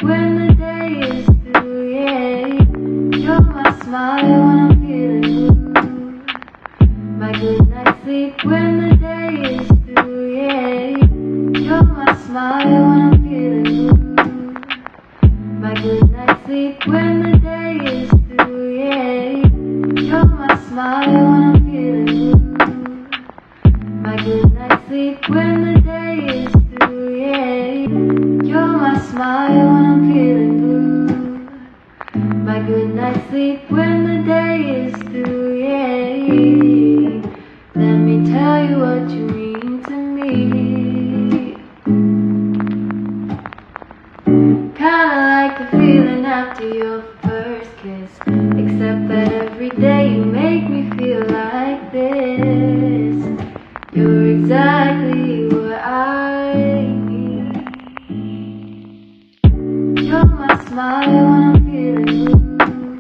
sleep when the day is through, yeah. You're my smile when I'm feeling blue. My good night sleep when the day is through, yeah. You're my smile when I'm feeling blue. My good night sleep when the day is through, yeah. You're my smile when I'm feeling blue. My good night sleep when the day is through, yeah. You're my smile when I'm feeling blue. My good night sleep when the day is through, yeah. Let me tell you what you mean to me. Kinda like the feeling after your first kiss, except that every day you make me feel like this. You're exactly what I need. You're my smile when I'm feeling blue.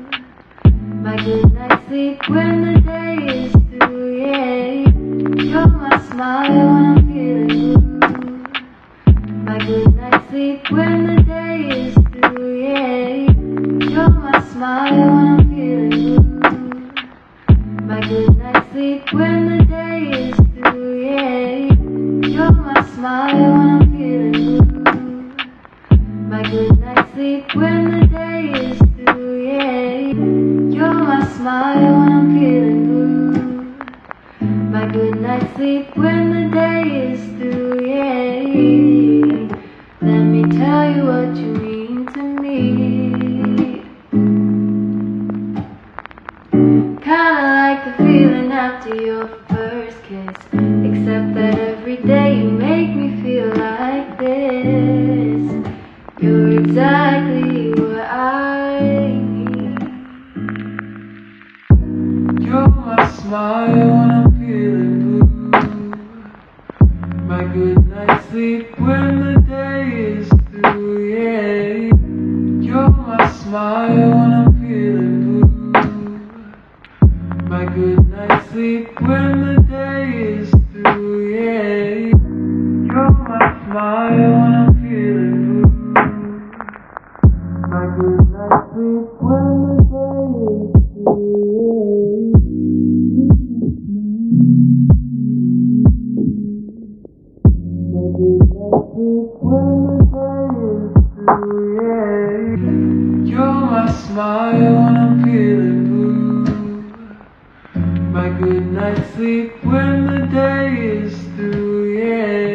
My good night sleep when the day is through, yeah. You're my smile when I'm feeling blue. My good night sleep when the day is through, yeah. You're my smile when I'm feeling blue. My good night sleep when the day is through, yeah. You're my smile when I'm feeling blue. My good night sleep when the day is through, yeah. You're my smile when I'm feeling blue. My good night sleep when the day is through, yeah. Let me tell you what you mean to me. Kinda like the feeling after your first kiss, except that every day you make me feel like this. You're exactly what I need. You're my smile when I'm feeling blue. My good night sleep when the day is through, yeah. You're my smile when I'm feeling blue. My good night sleep when the day is through, yeah. You're my smile when I'm feeling blue. My good night sleep when the day is through, yeah. My good night sleep when the day is through, yeah. You're my smile when I'm feeling blue. My good night sleep when the day is through, yeah.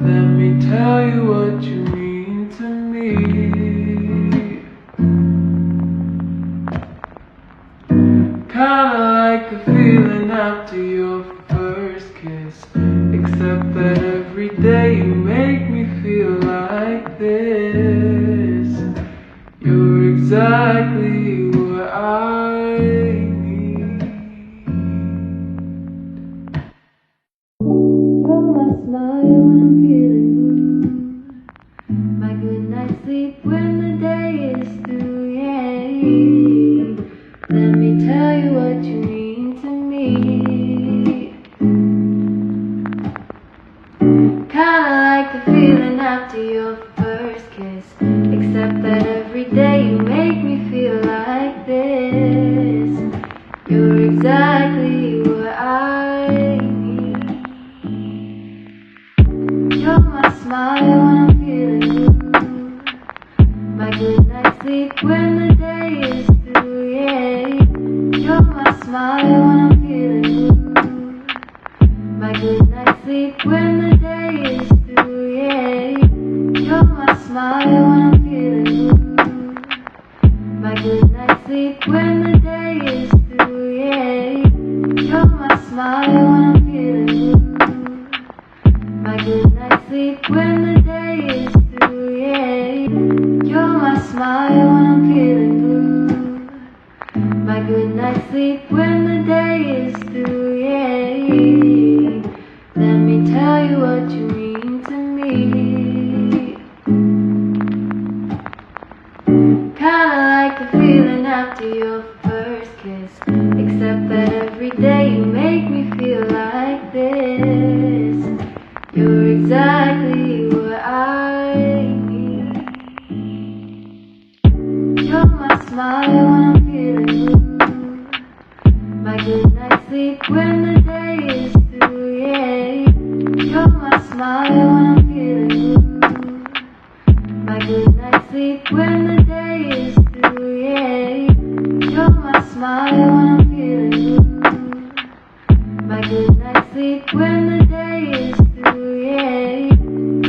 Let me tell you what you mean to me. Kinda like the feeling after your first kiss, except that every day you make me feel like this. You're exactly what I need. You're my smile when I'm feeling blue. My good night sleep when the day is through, yeah. Let me tell you what you mean to me. Kinda like the feeling after your first kiss, except that every day you make me feel like this. 'Cause you're exactly what I need. You're my smile when I'm feeling blue. My good night sleep when the day is through, yeah. You're my smile when I'm feeling blue. My good night sleep when the day is through, yeah. You're my smile when I'm feeling blue. My good night sleep when the day is through, yeah. You're exactly what I need. Kinda like the feeling after your first kiss, except that every day you make me feel like this. You're exactly what I need. You're my smile when I'm feeling blue. My good night sleep when the day is through, yeah. You're my smile when I'm feeling blue. My good night sleep when the day is through, yeah. You're my smile when I'm feeling blue. My good night sleep when the day is through, yeah. You're my smile when I'm feeling blue. My good night sleep when the day is through, yeah. You're my smile when I'm feeling blue. My good night sleep when the day is through, yeah. Let me tell you what you mean to me. Kinda like the feeling after your first kiss, except that every day you make me feel like this. You're exactly what I need. smile when I'm feeling blue. My good night sleep when the day is through, yeah. You're my smile when I'm feeling blue. My good night sleep when the day is through, yeah. You're my smile when I'm feeling blue. My good night sleep when the day is through, yeah.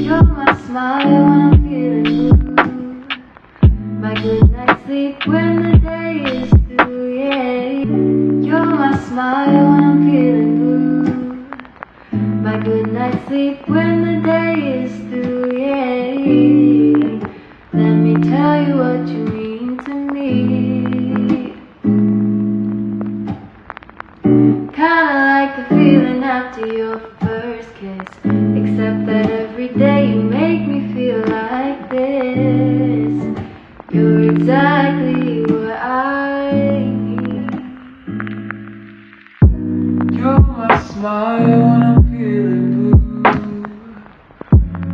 You're my smile when I'm feeling blue. My good night sleep when the day is through, yeah. You're my smile when I'm feeling blue. My good night sleep when the day is through, yeah. Let me tell you what you mean to me. Kinda like the feeling after your first kiss, except that every day you make me feel like this. You're exactly what I need. You're my smile when I'm feeling blue.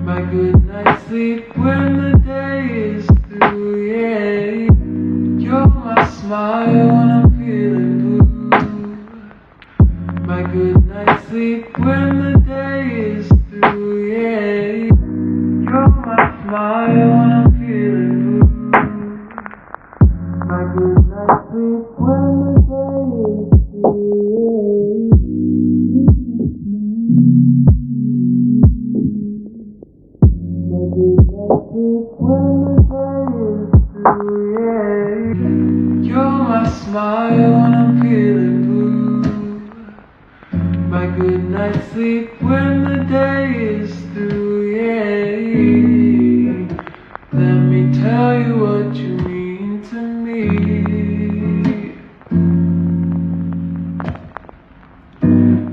My good night sleep when the day is through, yeah. You're my smile when I'm feeling blue. My good night sleep when the day is through, yeah. You're my smile when I'm feeling blue. My good night sleep when the day is through, yeah. My good night sleep when the day is through, yeah. You're my smile when I'm feeling blue. My good night sleep when the day is through, yeah. Let me tell you what you mean to me.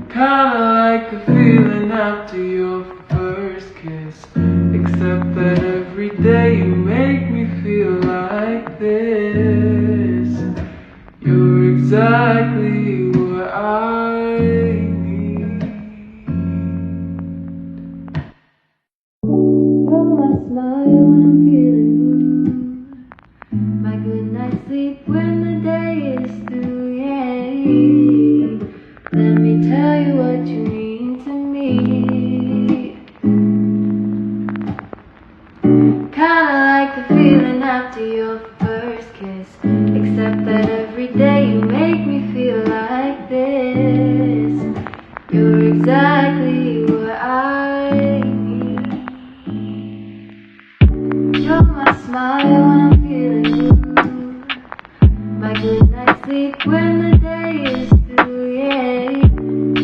Kinda like the feeling after your first kiss, except that every day you make me feel like this. You're exactly what I need. You're my smile when I'm feeling blue. My good night sleep when the day is through, yeah. Let me tell you what you mean to me. Kinda like the feeling after your first kiss, except that every day you make me feel like this. You're exactly what I need. You're my smile when I'm feeling blue. My good night sleep when the day is through, yeah.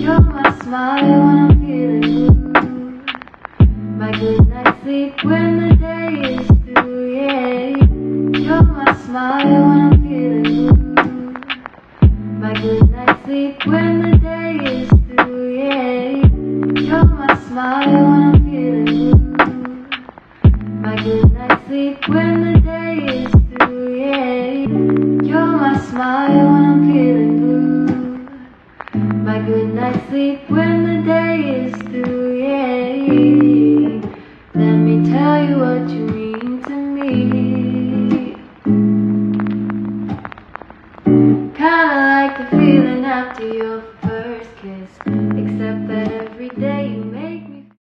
You're my smile when I'm feeling blue. My good night sleep when the day is through, yeah. You're my smile when I'm feeling blue. My good night sleep when the day is through, yeah. You're my smile when I'm feeling blue. My good night sleep when the day is through, yeah. You're my smile when I'm feeling blue. My good night sleep when the day is through, yeah. Let me tell you what you mean to me. Kinda like the feeling after